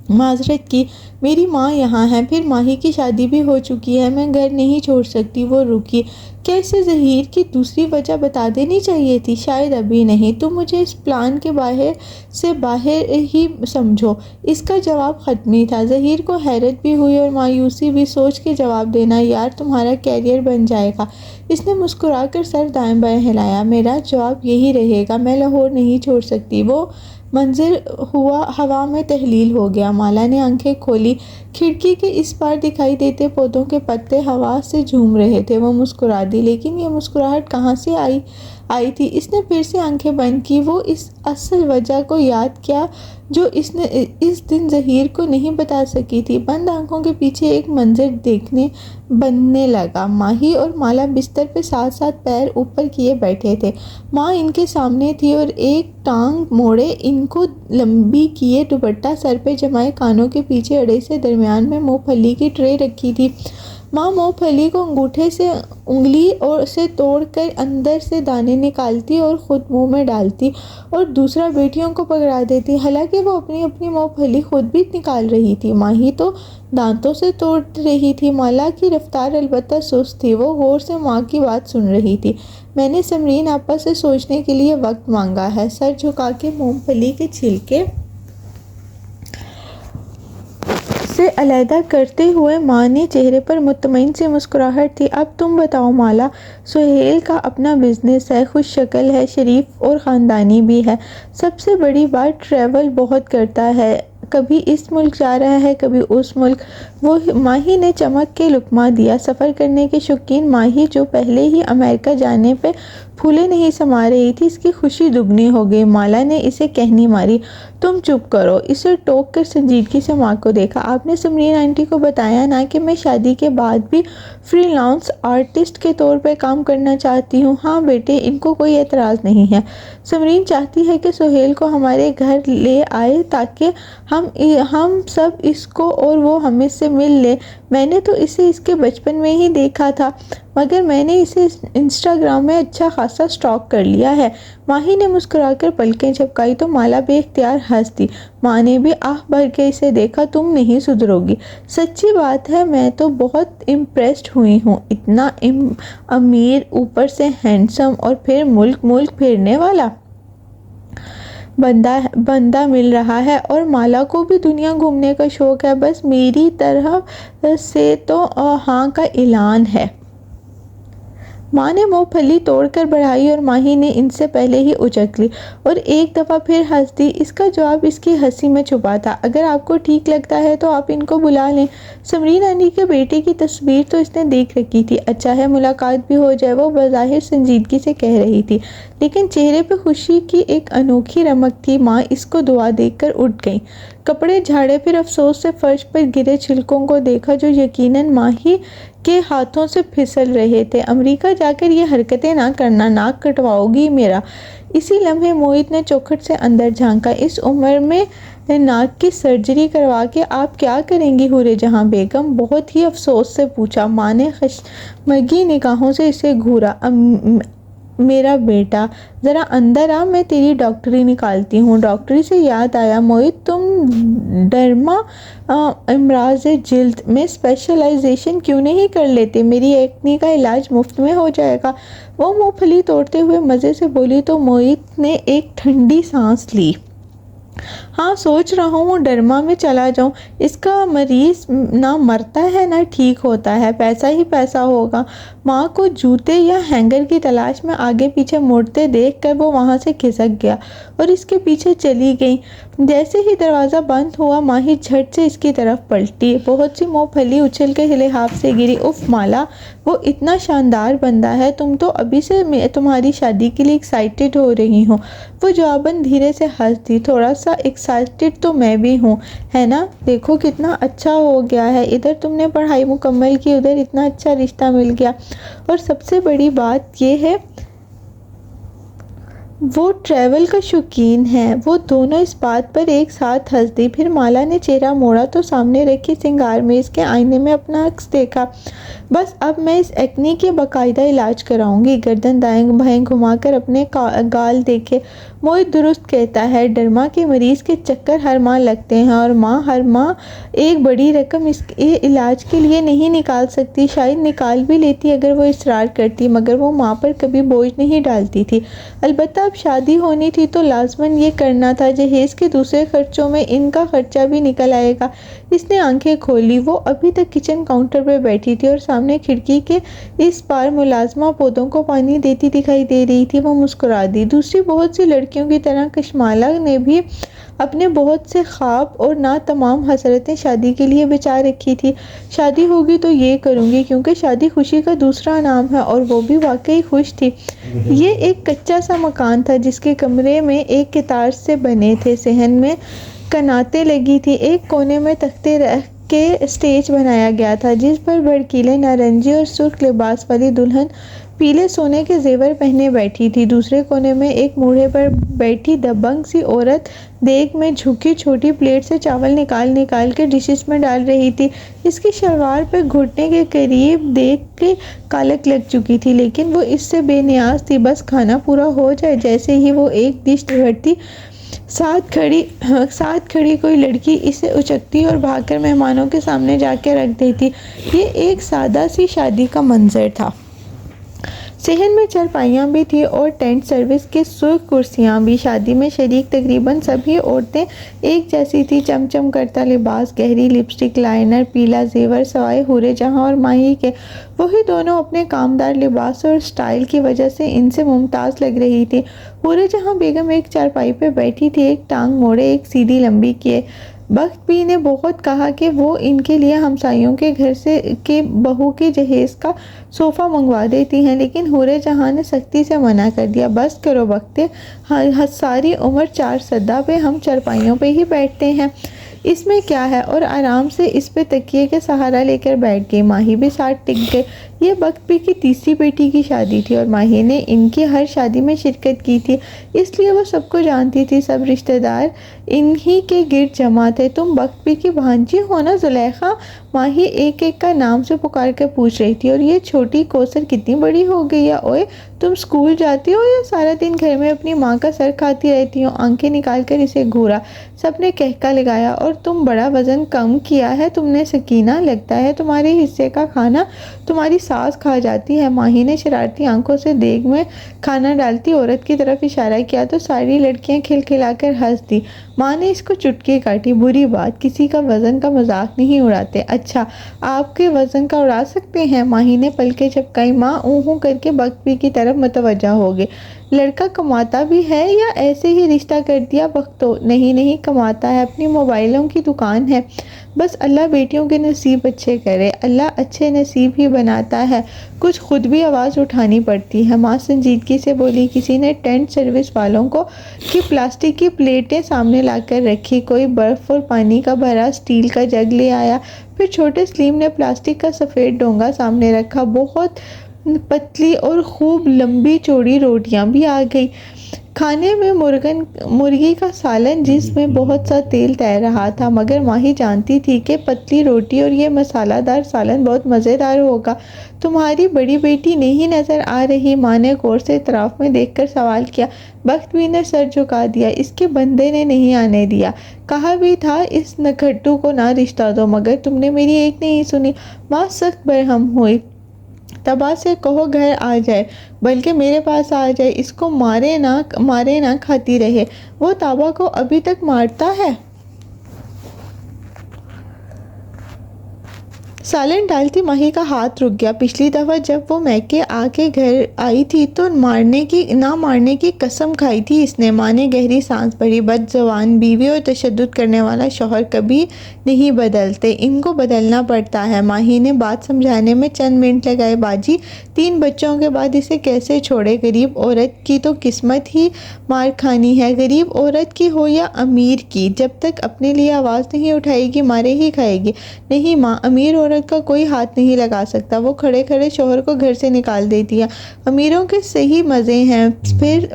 معذرت کی، میری ماں یہاں ہے، پھر ماہی کی شادی بھی ہو چکی ہے، میں گھر نہیں چھوڑ سکتی۔ وہ رکی۔ کیا اسے ظہیر کی دوسری وجہ بتا دینی چاہیے تھی؟ شاید ابھی نہیں، تم مجھے اس پلان کے باہر ہی سمجھو۔ اس کا جواب ختمی تھا۔ ظہیر کو حیرت بھی ہوئی اور مایوسی بھی۔ سوچ کے جواب دینا یار، تمہارا کیریئر بن جائے گا۔ اس نے مسکرا کر سر دائیں بائیں ہلایا۔ میرا جواب یہی رہے گا، میں لاہور نہیں چھوڑ سکتی۔ وہ منظر ہوا میں تحلیل ہو گیا۔ مالا نے آنکھیں کھولی۔ کھڑکی کے اس پار دکھائی دیتے پودوں کے پتے ہوا سے جھوم رہے تھے۔ وہ مسکرا دی، لیکن یہ مسکراہٹ کہاں سے آئی تھی؟ اس نے پھر سے آنکھیں بند کی۔ وہ اس اصل وجہ کو یاد کیا جو اس نے اس دن ظہیر کو نہیں بتا سکی تھی۔ بند آنکھوں کے پیچھے ایک منظر بننے لگا۔ ماہی اور مالا بستر پہ ساتھ ساتھ پیر اوپر کیے بیٹھے تھے۔ ماں ان کے سامنے تھی اور ایک ٹانگ موڑے ان کو لمبی کیے دوپٹہ سر پہ جمائے، کانوں کے پیچھے اڑے سے درمیان میں مونگ پھلی کی ٹرے رکھی تھی۔ ماں مونگ پھلی کو انگوٹھے سے انگلی سے توڑ کر اندر سے دانے نکالتی اور خود منہ میں ڈالتی اور دوسرا بیٹیوں کو پکڑا دیتی، حالانکہ وہ اپنی مونگ پھلی خود بھی نکال رہی تھی۔ ماہی تو دانتوں سے توڑ رہی تھی۔ مالا کی رفتار البتہ سست تھی، وہ غور سے ماں کی بات سن رہی تھی۔ میں نے سمرین آپا سے سوچنے کے لیے وقت مانگا ہے۔ سر جھکا کے مونگ پھلی کے چھلکے سے علیحدہ کرتے ہوئے ماں نے چہرے پر مطمئن سی مسکراہٹ تھی۔ اب تم بتاؤ مالا۔ سہیل کا اپنا بزنس ہے، خوش شکل ہے، شریف اور خاندانی بھی ہے۔ سب سے بڑی بات ٹریول بہت کرتا ہے، کبھی اس ملک جا رہا ہے، کبھی اس ملک۔ وہ ماہی نے چمک کے لقمہ دیا۔ سفر کرنے کے شوقین ماہی جو پہلے ہی امریکہ جانے پہ پھولے نہیں سما رہی تھی، اس کی خوشی دگنی ہو گئی۔ مالا نے اسے کہنی ماری، تم چپ کرو۔ اسے ٹوک کر سنجیدگی سے ماں کو دیکھا۔ آپ نے سمرین آنٹی کو بتایا نا کہ میں شادی کے بعد بھی فری لانس آرٹسٹ کے طور پہ کام کرنا چاہتی ہوں؟ ہاں بیٹے، ان کو کوئی اعتراض نہیں ہے۔ سمرین چاہتی ہے کہ سہیل کو ہمارے گھر لے آئے تاکہ ہم سب اس کو اور وہ ہمیں سے مل لے۔ میں نے تو اسے اس کے بچپن میں ہی دیکھا تھا، مگر میں نے اسے انسٹاگرام میں اچھا خاصا سٹاک کر لیا ہے۔ ماہی نے مسکرا کر پلکیں جھپکائی تو مالا بے اختیار ہنس دی۔ ماں نے بھی آہ بھر کے اسے دیکھا۔ تم نہیں سدھرو گی۔ سچی بات ہے، میں تو بہت امپریسڈ ہوئی ہوں۔ اتنا امیر، اوپر سے ہینڈسم، اور پھر ملک پھرنے والا بندہ مل رہا ہے۔ اور مالا کو بھی دنیا گھومنے کا شوق ہے۔ بس میری طرف سے تو ہاں کا اعلان ہے۔ ماں نے مونگ پھلی توڑ کر بڑھائی اور ماہی نے ان سے پہلے ہی اچک لی اور ایک دفعہ پھر ہنس دی۔ اس کا جواب اس کی ہنسی میں چھپا تھا۔ اگر آپ کو ٹھیک لگتا ہے تو آپ ان کو بلا لیں۔ سمرین آنٹی کے بیٹے کی تصویر تو اس نے دیکھ رکھی تھی۔ اچھا ہے ملاقات بھی ہو جائے، وہ بظاہر سنجیدگی سے کہہ رہی تھی، لیکن چہرے پہ خوشی کی ایک انوکھی رمق تھی۔ ماں اس کو دعا دیکھ کر اٹھ گئی، کپڑے جھاڑے، پھر افسوس سے فرش پر گرے چھلکوں کو دیکھا جو یقیناً ماہی کے ہاتھوں سے پھسل رہے تھے۔ امریکہ جا کر یہ حرکتیں نہ کرنا، ناک کٹواؤ گی میرا۔ اسی لمحے موہت نے چوکھٹ سے اندر جھانکا۔ اس عمر میں ناک کی سرجری کروا کے آپ کیا کریں گی حورِ جہاں بیگم؟ بہت ہی افسوس سے پوچھا۔ ماں نے خشمگی نگاہوں سے اسے گھورا۔ میرا بیٹا ذرا اندر آ، میں تیری ڈاکٹری نکالتی ہوں۔ ڈاکٹری سے یاد آیا موہت، تم ڈرما امراض جلد میں اسپیشلائزیشن کیوں نہیں کر لیتے؟ میری ایکنی کا علاج مفت میں ہو جائے گا۔ وہ مونگ پھلی توڑتے ہوئے مزے سے بولی تو موہت نے ایک ٹھنڈی سانس لی۔ ہاں سوچ رہا ہوں ڈرما میں چلا جاؤں۔ اس کا مریض نہ مرتا ہے نہ ٹھیک ہوتا ہے، پیسہ ہی پیسہ ہوگا۔ ماں کو جوتے یا ہینگر کی تلاش میں آگے پیچھے مڑتے دیکھ کر وہ وہاں سے کھسک گیا اور اس کے پیچھے چلی گئی۔ جیسے ہی دروازہ بند ہوا ماہی جھٹ سے اس کی طرف پلٹی۔ بہت سی مونگ پھلی اچھل کے لحاف سے گری۔ اف مالا، وہ اتنا شاندار بندہ ہے، تم تو ابھی سے تمہاری شادی کے لیے ایکسائٹڈ ہو رہی ہوں۔ وہ جواباً دھیرے سے ہنس دی۔ تھوڑا سا ایکسائٹڈ تو میں بھی ہوں، ہے نا؟ دیکھو کتنا اچھا ہو گیا ہے، ادھر تم نے پڑھائی مکمل کی، ادھر اتنا اچھا رشتہ مل گیا، اور سب سے بڑی بات یہ ہے وہ ٹریول کا شوقین ہے۔ وہ دونوں اس بات پر ایک ساتھ ہنس دی۔ پھر مالا نے چہرہ موڑا تو سامنے رکھی سنگار میز کے آئینے میں اپنا عکس دیکھا۔ بس اب میں اس ایکنی کے باقاعدہ علاج کراؤں گی۔ گردن دائیں بائیں گھما کر اپنے گال دیکھے۔ موہت درست کہتا ہے، ڈرما کے مریض کے چکر ہر ماہ لگتے ہیں اور ماں ہر ماہ ایک بڑی رقم اس کے علاج کے لیے نہیں نکال سکتی، شاید نکال بھی لیتی اگر وہ اصرار کرتی، مگر وہ ماں پر کبھی بوجھ نہیں ڈالتی تھی۔ البتہ اب شادی ہونی تھی تو لازماً یہ کرنا تھا، جہیز کے دوسرے خرچوں میں ان کا خرچہ بھی نکل آئے گا۔ اس نے آنکھیں کھولی، وہ ابھی تک کچن کاؤنٹر پہ بیٹھی تھی اور سامنے کھڑکی کے اس پار ملازمہ پودوں کو پانی دیتی دکھائی دے رہی تھی۔ وہ مسکرا دی۔ دوسری بہت سی لڑکیوں کی طرح کشمالہ نے بھی اپنے بہت سے خواب اور ناتمام حسرتیں شادی کے لیے بچا رکھی تھی۔ شادی ہوگی تو یہ کروں گی، کیونکہ شادی خوشی کا دوسرا نام ہے، اور وہ بھی واقعی خوش تھی۔ یہ ایک کچا سا مکان تھا جس کے کمرے میں ایک قطار سے بنے تھے، صحن میں کناتیں لگی تھی، ایک کونے میں تختے رکھ کے اسٹیج بنایا گیا تھا جس پر بھڑکیلے نارنجی اور سرخ لباس والی دلہن پیلے سونے کے زیور پہنے بیٹھی تھی۔ دوسرے کونے میں ایک موڑھے پر بیٹھی دبنگ سی عورت دیگ میں جھکی چھوٹی پلیٹ سے چاول نکال نکال کے ڈشز میں ڈال رہی تھی۔ اس کی شلوار پہ گھٹنے کے قریب دیکھ کے کالک لگ چکی تھی، لیکن وہ اس سے بے نیاز تھی، بس کھانا پورا ہو جائے۔ جیسے ہی وہ ایک ڈش بھرتی، ساتھ کھڑی کوئی لڑکی اسے اچکتی اور بھاگ کر مہمانوں کے سامنے جا کے رکھ دیتی۔ یہ ایک سادہ سی شادی کا منظر تھا۔ صحن میں چارپائیاں بھی تھیں اور ٹینٹ سروس کی سرخ کرسیاں بھی۔ شادی میں شریک تقریباً سبھی عورتیں ایک جیسی تھیں، چمچم کرتا لباس، گہری لپسٹک، لائنر، پیلا زیور، سوائے حورِ جہاں اور ماہی کے۔ وہی دونوں اپنے کامدار لباس اور سٹائل کی وجہ سے ان سے ممتاز لگ رہی تھیں۔ حورِ جہاں بیگم ایک چارپائی پہ بیٹھی تھی، ایک ٹانگ موڑے، ایک سیدھی لمبی کیے۔ بخت بھی نے بہت کہا کہ وہ ان کے لیے ہمسایوں کے گھر سے کے بہو کے جہیز کا صوفہ منگوا دیتی ہیں، لیکن حورِ جہاں نے سختی سے منع کر دیا۔ بس کرو بختے، ساری عمر چار سدہ پہ ہم چارپائیوں پہ ہی بیٹھتے ہیں، اس میں کیا ہے، اور آرام سے اس پہ تکیے کا سہارا لے کر بیٹھ گئی۔ ماہی بھی ساتھ ٹک گئے۔ یہ بخت بھی کی تیسری بیٹی کی شادی تھی اور ماہی نے ان کی ہر شادی میں شرکت کی تھی، اس لیے وہ سب کو جانتی تھی، سب رشتہ دار انہی کے گرد جمع تھے۔ تم بخت بھی کی بھانجی ہو نا زلیخا؟ ماہی ایک ایک کا نام سے پکار کر پوچھ رہی تھی۔ اور یہ چھوٹی کوثر کتنی بڑی ہو گئی ہے؟ اوئے تم اسکول جاتی ہو یا سارا دن گھر میں اپنی ماں کا سر کھاتی رہتی ہو؟ آنکھیں نکال کر اسے گھورا۔ سب نے کہکا لگایا۔ اور تم بڑا وزن کم کیا ہے تم نے سکینہ، لگتا ہے تمہارے حصے کا کھانا تمہاری ساس کھا جاتی ہے۔ ماہی نے شرارتی آنکھوں سے دیگ میں کھانا ڈالتی عورت کی طرف اشارہ کیا تو ساری لڑکیاں کھلکھلا کر ہنس دی۔ ماں نے اس کو چٹکی کاٹی۔ بری بات، کسی کا وزن کا مذاق نہیں اڑاتے۔ اچھا، آپ کے وزن کا اڑا سکتے ہیں؟ ماہی نے پلکیں جھپکائیں۔ ماں اوں ہوں کر کے بخت بھی کی طرف متوجہ ہو گئی۔ لڑکا کماتا بھی ہے یا ایسے ہی رشتہ کر دیا بختو؟ نہیں کماتا ہے، اپنی موبائلوں کی دکان ہے۔ بس اللہ بیٹیوں کے نصیب اچھے کرے، اللہ اچھے نصیب ہی بناتا ہے، کچھ خود بھی آواز اٹھانی پڑتی ہے۔ ماں سنجیدگی سے بولی۔ کسی نے ٹینٹ سروس والوں کو کی پلاسٹک کی پلیٹیں سامنے لا کر رکھی، کوئی برف اور پانی کا بھرا اسٹیل کا جگ لے آیا، پھر چھوٹے سلیم نے پلاسٹک کا سفید ڈونگا سامنے رکھا۔ بہت پتلی اور خوب لمبی چوڑی روٹیاں بھی آ گئی، کھانے میں مرغی کا سالن جس میں بہت سا تیل تیر رہا تھا، مگر ماہی جانتی تھی کہ پتلی روٹی اور یہ مسالہ دار سالن بہت مزیدار ہوگا۔ تمہاری بڑی بیٹی نہیں نظر آ رہی؟ ماں نے غور سے اطراف میں دیکھ کر سوال کیا۔ بخت بھی نے سر جھکا دیا۔ اس کے بندے نے نہیں آنے دیا، کہا بھی تھا اس نکھٹو کو نہ رشتہ دو، مگر تم نے میری ایک نہیں سنی۔ ماں سخت برہم ہوئی۔ تبا سے کہو گھر آ جائے، بلکہ میرے پاس آ جائے، اس کو مارے نہ کھاتی رہے۔ وہ تابا کو ابھی تک مارتا ہے؟ سالن ڈالتی ماہی کا ہاتھ رک گیا۔ پچھلی دفعہ جب وہ میکے آ کے گھر آئی تھی تو نہ مارنے کی قسم کھائی تھی اس نے۔ ماں نے گہری سانس بھری۔ بد زبان بیوی اور تشدد کرنے والا شوہر کبھی نہیں بدلتے، ان کو بدلنا پڑتا ہے۔ ماہی نے بات سمجھانے میں چند منٹ لگائے۔ باجی 3 بچوں کے بعد اسے کیسے چھوڑے؟ غریب عورت کی تو قسمت ہی مار کھانی ہے، غریب عورت کی ہو یا امیر کی، جب تک اپنے لیے آواز نہیں اٹھائے گی مارے ہی کھائے گی۔ نہیں ماں، امیر عورت کا کوئی ہاتھ نہیں لگا سکتا، وہ کھڑے کھڑے شوہر کو گھر سے نکال دیتی ہے۔ امیروں کے صحیح مزے ہیں۔ پھر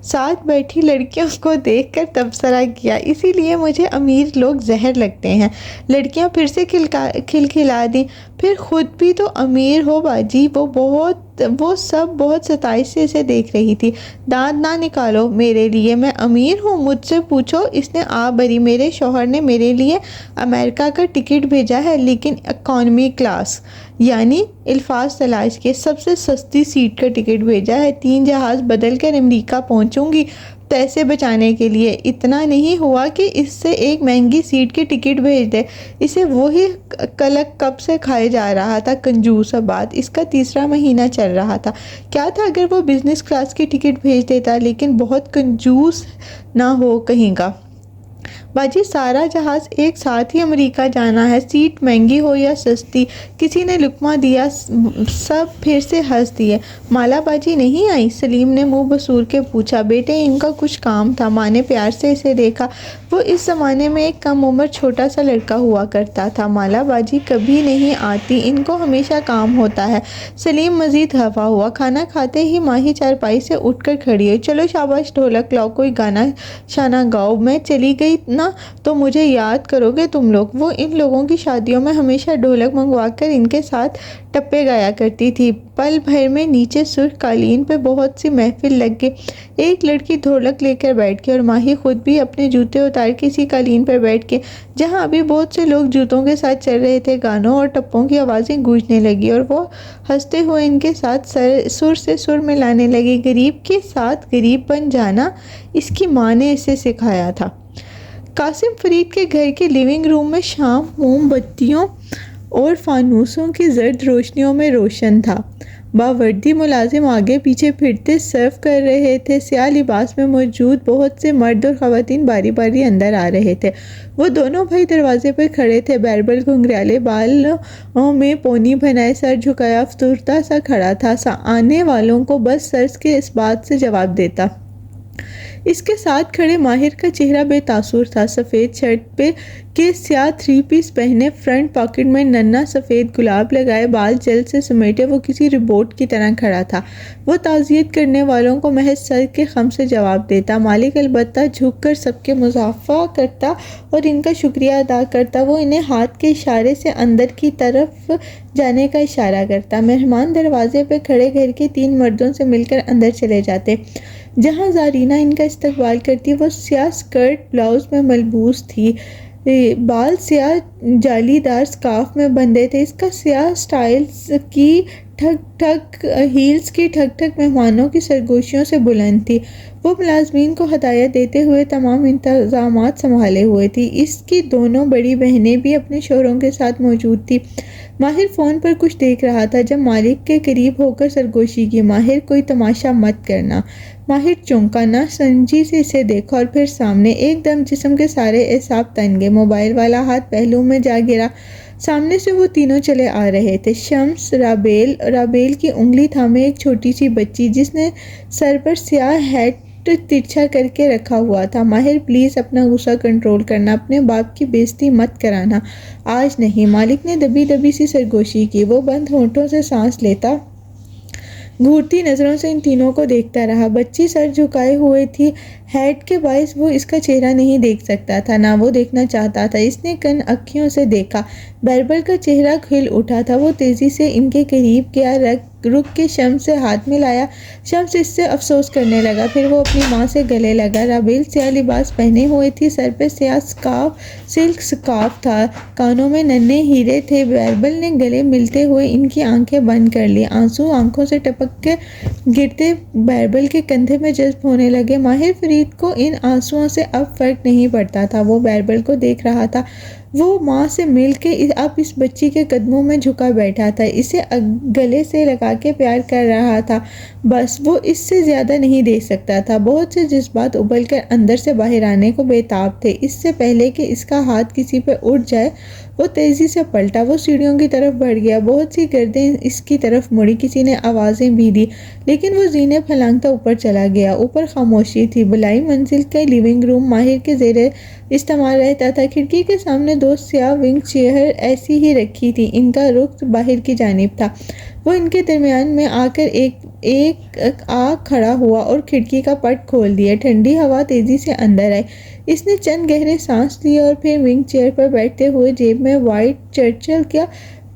ساتھ بیٹھی لڑکیوں کو دیکھ کر تبصرہ کیا۔ اسی لیے مجھے امیر لوگ زہر لگتے ہیں۔ لڑکیاں پھر سے کھلکھلا دیں۔ پھر خود بھی تو امیر ہو باجی، وہ بہت وہ سب بہت ستائش سے اسے دیکھ رہی تھی۔ دانت نہ نکالو میرے لیے، میں امیر ہوں، مجھ سے پوچھو۔ اس نے آ بھری، میرے شوہر نے میرے لیے امریکہ کا ٹکٹ بھیجا ہے، لیکن اکانومی کلاس، یعنی الفاظ تلاش کے سب سے سستی سیٹ کا ٹکٹ بھیجا ہے۔ 3 جہاز بدل کر امریکہ پہنچوں گی پیسے بچانے کے لیے۔ اتنا نہیں ہوا کہ اس سے ایک مہنگی سیٹ کی ٹکٹ بھیج دے۔ اسے وہی کلک کب سے کھائے جا رہا تھا، کنجوس بات۔ اس کا تیسرا مہینہ چل رہا تھا۔ کیا تھا اگر وہ بزنس کلاس کی ٹکٹ بھیج دیتا، لیکن بہت کنجوس نہ ہو کہیں کا۔ باجی سارا جہاز ایک ساتھ ہی امریکہ جانا ہے، سیٹ مہنگی ہو یا سستی۔ کسی نے لقمہ دیا، سب پھر سے ہنس دیے۔ مالا باجی نہیں آئی؟ سلیم نے منہ بسور کے پوچھا۔ بیٹے ان کا کچھ کام تھا، ماں نے پیار سے اسے دیکھا۔ وہ اس زمانے میں ایک کم عمر چھوٹا سا لڑکا ہوا کرتا تھا۔ مالا باجی کبھی نہیں آتی، ان کو ہمیشہ کام ہوتا ہے۔ سلیم مزید خفا ہوا۔ کھانا کھاتے ہی ماہی چارپائی سے اٹھ کر کھڑی ہوئی۔ چلو شاباش ڈھولک لاؤ، کوئی گانا شانا گاؤ، میں چلی گئی نا تو مجھے یاد کرو گے تم لوگ۔ وہ ان لوگوں کی شادیوں میں ہمیشہ ڈھولک منگوا کر ان کے ساتھ ٹپے گایا کرتی تھی۔ پل بھر میں نیچے سرخ قالین پہ بہت سی محفل لگ گئی۔ ایک لڑکی ڈھولک لے کر بیٹھ گئی اور ماہی خود بھی اپنے جوتے اتار کے اسی قالین پر بیٹھ کے، جہاں ابھی بہت سے لوگ جوتوں کے ساتھ چل رہے تھے۔ گانوں اور ٹپوں کی آوازیں گونجنے لگی اور وہ ہنستے ہوئے ان کے ساتھ سر سے سر ملانے لگے۔ غریب کے ساتھ غریب بن جانا اس کی ماں نے اسے سکھایا تھا۔ قاسم فرید کے گھر کے لیونگ روم میں شام موم بتیوں اور فانوسوں کی زرد روشنیوں میں روشن تھا۔ باوردی ملازم آگے پیچھے پھرتے سرو کر رہے تھے۔ سیاہ لباس میں موجود بہت سے مرد اور خواتین باری باری اندر آ رہے تھے۔ وہ دونوں بھائی دروازے پر کھڑے تھے۔ بیربل گھنگریالے بالوں میں پونی بنائے سر جھکائے افسردہ سا کھڑا تھا، آنے والوں کو بس سر کے اس بات سے جواب دیتا۔ اس کے ساتھ کھڑے ماہر کا چہرہ بے تاثر تھا۔ سفید شرٹ پہ کے سیاہ 3 پیس پہنے، فرنٹ پاکٹ میں ننھا سفید گلاب لگائے، بال جلد سے سمیٹے، وہ کسی روبوٹ کی طرح کھڑا تھا۔ وہ تعزیت کرنے والوں کو محض سر کے خم سے جواب دیتا۔ مالک البتہ جھک کر سب کے مضافہ کرتا اور ان کا شکریہ ادا کرتا۔ وہ انہیں ہاتھ کے اشارے سے اندر کی طرف جانے کا اشارہ کرتا۔ مہمان دروازے پہ کھڑے گھر کے 3 مردوں سے مل کر اندر چلے جاتے۔ جہاں زائرینہ ان کا استقبال کرتی، وہ سیاہ اسکرٹ بلاؤز میں ملبوس تھی، بال سیاہ جالی دار اسکارف میں بندھے تھے۔ اس کا سیاہ سٹائلز کی ٹھک ٹھک ہیلز کی ٹھک ٹھک مہمانوں کی سرگوشیوں سے بلند تھی۔ وہ ملازمین کو ہدایت دیتے ہوئے تمام انتظامات سنبھالے ہوئے تھی۔ اس کی دونوں بڑی بہنیں بھی اپنے شوہروں کے ساتھ موجود تھیں۔ ماہر فون پر کچھ دیکھ رہا تھا۔ جب مالک کے قریب ہو کر سرگوشی کی، ماہر کوئی تماشا مت کرنا۔ ماہر چونکا، نہ سمجھی سے اسے دیکھا اور پھر سامنے۔ ایک دم جسم کے سارے اعصاب تن گئے۔ موبائل والا ہاتھ پہلو میں جا گرا۔ سامنے سے وہ تینوں چلے آ رہے تھے۔ شمس، رابیل کی انگلی تھامے ایک چھوٹی سی بچی، جس نے سر پر سیاہ ہیٹ ترچھا کر کے رکھا ہوا تھا۔ ماہر پلیز اپنا غصہ کنٹرول کرنا، اپنے باپ کی بے عزتی مت کرانا، آج نہیں۔ مالک نے دبی دبی سی سرگوشی کی۔ وہ بند ہونٹوں سے سانس لیتا، گھورتی نظروں سے ان تینوں کو دیکھتا رہا۔ بچی سر جھکائے ہوئے تھی، ہیٹ کے باعث وہ اس کا چہرہ نہیں دیکھ سکتا تھا، نہ وہ دیکھنا چاہتا تھا۔ اس نے کن اکھیوں سے دیکھا۔ بیربل کا چہرہ کھل اٹھا تھا۔ وہ تیزی سے ان کے قریب گیا، رک کے شمس سے ہاتھ ملایا۔ شمس اس سے افسوس کرنے لگا، پھر وہ اپنی ماں سے گلے لگا۔ رابیل سیاہ لباس پہنے ہوئے تھی، سر پہ سیاہ سلک سکارف تھا، کانوں میں ننھے ہیرے تھے۔ بیربل نے گلے ملتے ہوئے ان کی آنکھیں بند کر لی۔ آنسو آنکھوں سے ٹپک کے گرتے بیربل کے کندھے میں جذب ہونے لگے۔ ماہر فرید کو ان آنسوؤں سے اب فرق نہیں پڑتا تھا۔ وہ بیربل کو دیکھ رہا تھا۔ وہ ماں سے مل کے اب اس بچی کے قدموں میں جھکا بیٹھا تھا، اسے گلے سے لگا کے پیار کر رہا تھا، بس وہ اس سے زیادہ نہیں دے سکتا تھا۔ بہت سے جذبات ابل کر اندر سے باہر آنے کو بے تاب تھے۔ اس سے پہلے کہ اس کا ہاتھ کسی پہ اٹھ جائے، وہ تیزی سے پلٹا۔ وہ سیڑھیوں کی طرف بڑھ گیا۔ بہت سی گردیں اس کی طرف مڑی، کسی نے آوازیں بھی دی، لیکن وہ زینے پھلانگتا اوپر چلا گیا۔ اوپر خاموشی تھی۔ بالائی منزل کا لیونگ روم ماہر کے زیر استعمال رہتا تھا۔ کھڑکی کے سامنے 2 سیاہ ونگ چیئر ایسی ہی رکھی تھی، ان کا رخ باہر کی جانب تھا۔ وہ ان کے درمیان میں آ کر ایک کھڑا ہوا اور کھڑکی کا پٹ کھول دیا۔ ٹھنڈی ہوا تیزی سے اندر آئی۔ اس نے چند گہرے سانس لیے اور پھر ونگ چیئر پر بیٹھتے ہوئے جیب میں وائٹ چرچل کا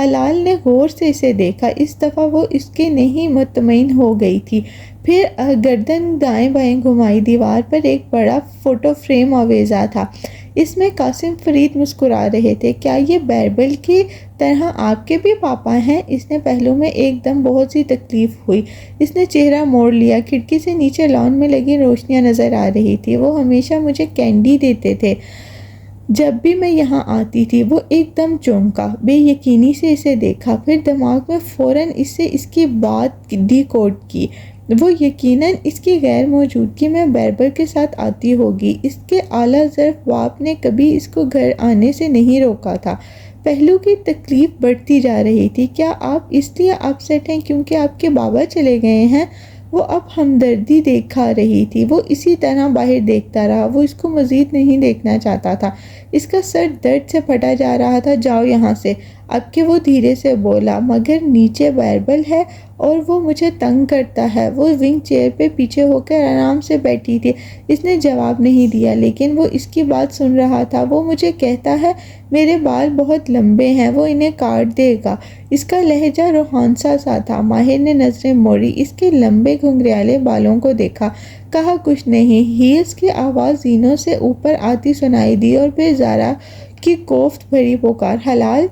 حلال نے غور سے اسے دیکھا۔ اس دفعہ وہ اس کے نہیں مطمئن ہو گئی تھی۔ پھر گردن دائیں بائیں گھمائی۔ دیوار پر ایک بڑا فوٹو فریم آویزاں تھا۔ اس میں قاسم فرید مسکرا رہے تھے۔ کیا یہ بیربل کی طرح آپ کے بھی پاپا ہیں؟ اس نے پہلو میں ایک دم بہت سی تکلیف ہوئی۔ اس نے چہرہ موڑ لیا۔ کھڑکی سے نیچے لان میں لگی روشنیاں نظر آ رہی تھی۔ وہ ہمیشہ مجھے کینڈی دیتے تھے جب بھی میں یہاں آتی تھی۔ وہ ایک دم چونکا، بے یقینی سے اسے دیکھا، پھر دماغ میں فوراً اس سے اس کی بات ڈی کوڈ کی۔ وہ یقیناً اس کی غیر موجودگی میں بیربل کے ساتھ آتی ہوگی۔ اس کے اعلیٰ ظرف باپ نے کبھی اس کو گھر آنے سے نہیں روکا تھا۔ پہلو کی تکلیف بڑھتی جا رہی تھی۔ کیا آپ اس لیے اپسیٹ ہیں کیونکہ آپ کے بابا چلے گئے ہیں؟ وہ اب ہمدردی دکھا رہی تھی۔ وہ اسی طرح باہر دیکھتا رہا۔ وہ اس کو مزید نہیں دیکھنا چاہتا تھا۔ اس کا سر درد سے پھٹا جا رہا تھا۔ جاؤ یہاں سے اب کہ وہ دھیرے سے بولا، مگر نیچے بیربل ہے اور وہ مجھے تنگ کرتا ہے۔ وہ ونگ چیئر پہ پیچھے ہو کر آرام سے بیٹھی تھی۔ اس نے جواب نہیں دیا، لیکن وہ اس کی بات سن رہا تھا۔ وہ مجھے کہتا ہے میرے بال بہت لمبے ہیں، وہ انہیں کاٹ دے گا۔ اس کا لہجہ روحانسا سا تھا۔ ماہر نے نظریں موڑی، اس کے لمبے گھنگریالے بالوں کو دیکھا، کہا کچھ نہیں۔ ہیلز کی آواز زینوں سے اوپر آتی سنائی دی اور پھر زارا کی کوفت بھری پکار، حلال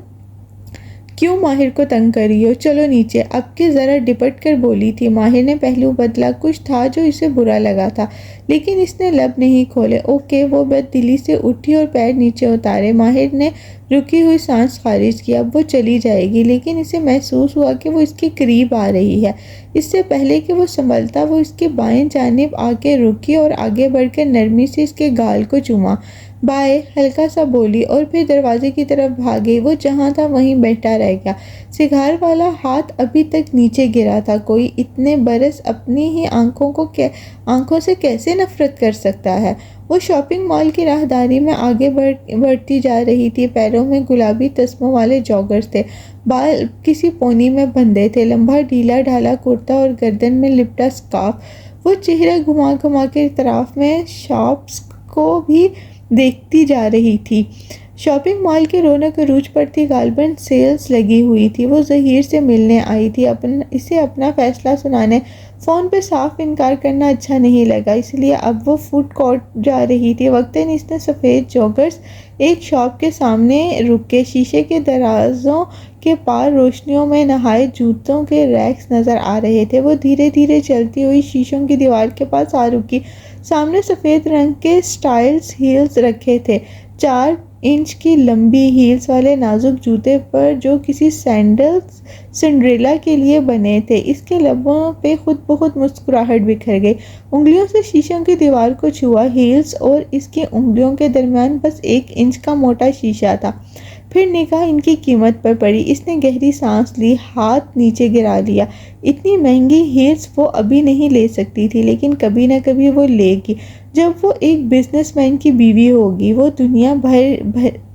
کیوں ماہر کو تنگ کر رہی ہو؟ چلو نیچے۔ اب کہ ذرا ڈپٹ کر بولی تھی۔ ماہر نے پہلو بدلا۔ کچھ تھا جو اسے برا لگا تھا، لیکن اس نے لب نہیں کھولے۔ اوکے۔ وہ بد دلی سے اٹھی اور پیر نیچے اتارے۔ ماہر نے رکی ہوئی سانس خارج کی۔ اب وہ چلی جائے گی، لیکن اسے محسوس ہوا کہ وہ اس کے قریب آ رہی ہے۔ اس سے پہلے کہ وہ سنبھلتا، وہ اس کے بائیں جانب آ کے رکی اور آگے بڑھ کر نرمی سے اس کے گال کو چوما۔ بائے، ہلکا سا بولی اور پھر دروازے کی طرف بھاگی۔ وہ جہاں تھا وہیں بیٹھا رہ گیا۔ سگار والا ہاتھ ابھی تک نیچے گرا تھا۔ کوئی اتنے برس اپنی ہی آنکھوں سے کیسے نفرت کر سکتا ہے؟ وہ شاپنگ مال کی راہداری میں آگے بڑھتی جا رہی تھی۔ پیروں میں گلابی تسموں والے جاگرز تھے، بال کسی پونی میں بندھے تھے، لمبا ڈھیلا ڈھالا کرتا اور گردن میں لپٹا سکارف۔ وہ چہرہ گھما گھما کے اطراف میں شاپس کو بھی دیکھتی جا رہی تھی۔ شاپنگ مال کی رونق عروج پر تھی، غالباً سیلز لگی ہوئی تھی۔ وہ ظہیر سے ملنے آئی تھی، اسے اپنا فیصلہ سنانے۔ فون پہ صاف انکار کرنا اچھا نہیں لگا، اس لیے اب وہ فوڈ کورٹ جا رہی تھی۔ وقتاً اس نے سفید جاگرز ایک شاپ کے سامنے رکے۔ شیشے کے درازوں کے پار روشنیوں میں نہائے جوتوں کے ریکس نظر آ رہے تھے۔ وہ دھیرے دھیرے چلتی ہوئی شیشوں کی دیوار کے پاس آ رکی۔ سامنے سفید رنگ کے سٹائلز ہیلز رکھے تھے، 4 انچ کی لمبی ہیلز والے نازک جوتے پر جو کسی سنڈریلا کے لیے بنے تھے۔ اس کے لبوں پہ خود بخود مسکراہٹ بکھر گئی۔ انگلیوں سے شیشوں کی دیوار کو چھوا۔ ہیلز اور اس کی انگلیوں کے درمیان بس 1 انچ کا موٹا شیشہ تھا۔ پھر نگاہ ان کی قیمت پر پڑی۔ اس نے گہری سانس لی، ہاتھ نیچے گرا لیا۔ اتنی مہنگی ہیلز وہ ابھی نہیں لے سکتی تھی، لیکن کبھی نہ کبھی وہ لے گی۔ جب وہ ایک بزنس مین کی بیوی ہوگی، وہ دنیا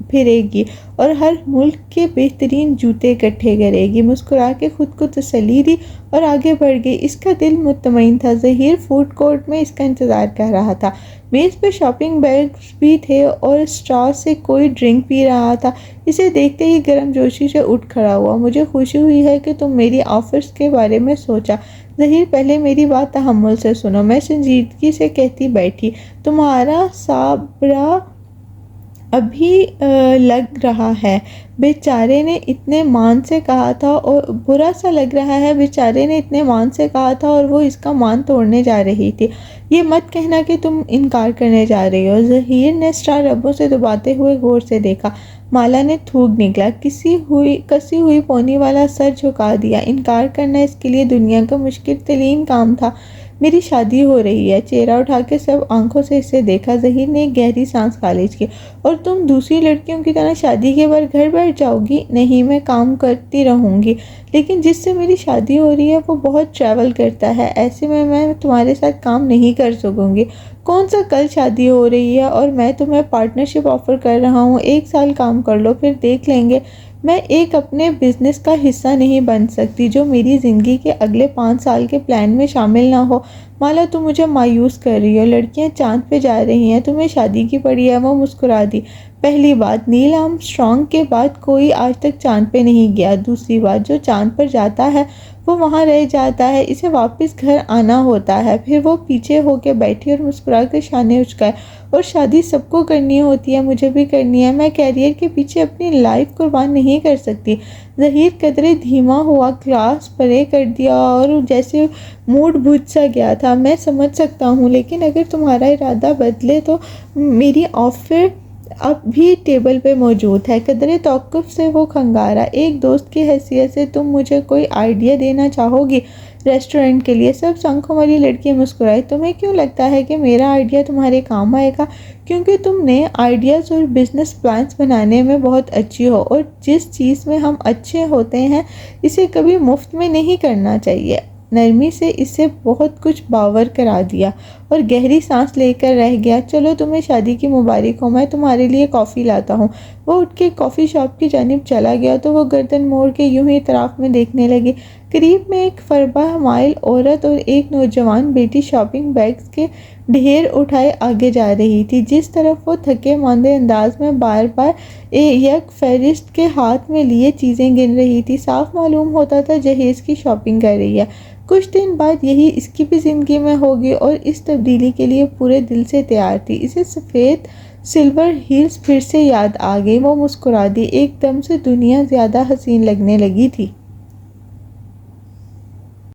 پھرے گی اور ہر ملک کے بہترین جوتے اکٹھے کرے گی۔ مسکرا کے خود کو تسلی دی اور آگے بڑھ گئی۔ اس کا دل مطمئن تھا۔ ظہیر فوڈ کورٹ میں اس کا انتظار کر رہا تھا۔ میز پہ شاپنگ بیگز بھی تھے اور اسٹرا سے کوئی ڈرنک پی رہا تھا۔ اسے دیکھتے ہی گرم جوشی سے اٹھ کھڑا ہوا۔ مجھے خوشی ہوئی ہے کہ تم میری آفرز کے بارے میں سوچا۔ ظہیر، پہلے میری بات تحمل سے سنو، میں سنجیدگی سے کہتی بیٹھی۔ تمہارا سابرا ابھی لگ رہا ہے، بیچارے نے اتنے مان سے کہا تھا، اور برا سا لگ رہا ہے، بیچارے نے اتنے مان سے کہا تھا اور وہ اس کا مان توڑنے جا رہی تھی۔ یہ مت کہنا کہ تم انکار کرنے جا رہی ہو۔ ظہیر نے اسٹرا ربوں سے دباتے ہوئے غور سے دیکھا۔ مالا نے تھوک نکلا، کسی ہوئی پونی والا سر جھکا دیا۔ انکار کرنا اس کے لیے دنیا کا مشکل ترین کام تھا۔ میری شادی ہو رہی ہے۔ چہرہ اٹھا کے سب آنکھوں سے اسے دیکھا۔ ظہیر نے ایک گہری سانس خارج کی۔ اور تم دوسری لڑکیوں کی طرح شادی کے بعد گھر بیٹھ جاؤ گی؟ نہیں، میں کام کرتی رہوں گی، لیکن جس سے میری شادی ہو رہی ہے وہ بہت ٹریول کرتا ہے، ایسے میں تمہارے ساتھ کام نہیں کر سکوں گی۔ کون سا کل شادی ہو رہی ہے اور میں تمہیں پارٹنرشپ آفر کر رہا ہوں، 1 سال کام کر لو پھر دیکھ لیں گے۔ میں ایک اپنے بزنس کا حصہ نہیں بن سکتی جو میری زندگی کے اگلے 5 سال کے پلان میں شامل نہ ہو۔ مالا، تم مجھے مایوس کر رہی ہو۔ لڑکیاں چاند پہ جا رہی ہیں، تمہیں شادی کی پڑی ہے۔ وہ مسکرا دی۔ پہلی بات، نیل آرمسٹرانگ کے بعد کوئی آج تک چاند پہ نہیں گیا۔ دوسری بات، جو چاند پر جاتا ہے وہ وہاں رہ جاتا ہے، اسے واپس گھر آنا ہوتا ہے۔ پھر وہ پیچھے ہو کے بیٹھی اور مسکرا کر شانے اچکائے، اور شادی سب کو کرنی ہوتی ہے، مجھے بھی کرنی ہے، میں کیریئر کے پیچھے اپنی لائف قربان نہیں کر سکتی۔ ظہیر قدرے دھیما ہوا، گلاس پرے کر دیا اور جیسے موڈ بجھ سا گیا تھا۔ میں سمجھ سکتا ہوں، لیکن اگر تمہارا ارادہ بدلے تو میری آفر اب بھی ٹیبل پہ موجود ہے۔ قدرے توقف سے وہ کھنگارا، ایک دوست کی حیثیت سے تم مجھے کوئی آئیڈیا دینا چاہو گی ریسٹورنٹ کے لیے؟ سب آنکھوں والی لڑکی مسکرائی۔ تمہیں کیوں لگتا ہے کہ میرا آئیڈیا تمہارے کام آئے گا؟ کیونکہ تم نے آئیڈیاز اور بزنس پلانز بنانے میں بہت اچھی ہو، اور جس چیز میں ہم اچھے ہوتے ہیں اسے کبھی مفت میں نہیں کرنا چاہیے۔ نرمی سے اسے بہت کچھ باور کرا دیا اور گہری سانس لے کر رہ گیا۔ چلو تمہیں شادی کی مبارک ہو، میں تمہارے لیے کافی لاتا ہوں۔ وہ اٹھ کے کافی شاپ کی جانب چلا گیا تو وہ گردن موڑ کے یوں ہی اطراف میں دیکھنے لگی۔ قریب میں ایک فربہ مائل عورت اور ایک نوجوان بیٹی شاپنگ بیگز کے ڈھیر اٹھائے آگے جا رہی تھی۔ جس طرف وہ تھکے ماندے انداز میں بار بار یک فہرست کے ہاتھ میں لیے چیزیں گن رہی تھی، صاف معلوم ہوتا تھا جہیز کی شاپنگ کر رہی ہے۔ کچھ دن بعد یہی اس کی بھی زندگی میں ہوگی، اور اس تبدیلی کے لیے پورے دل سے تیار تھی۔ اسے سفید سلور ہیلز پھر سے یاد آ گئی۔ وہ مسکرا دی، ایک دم سے دنیا زیادہ حسین لگنے لگی تھی۔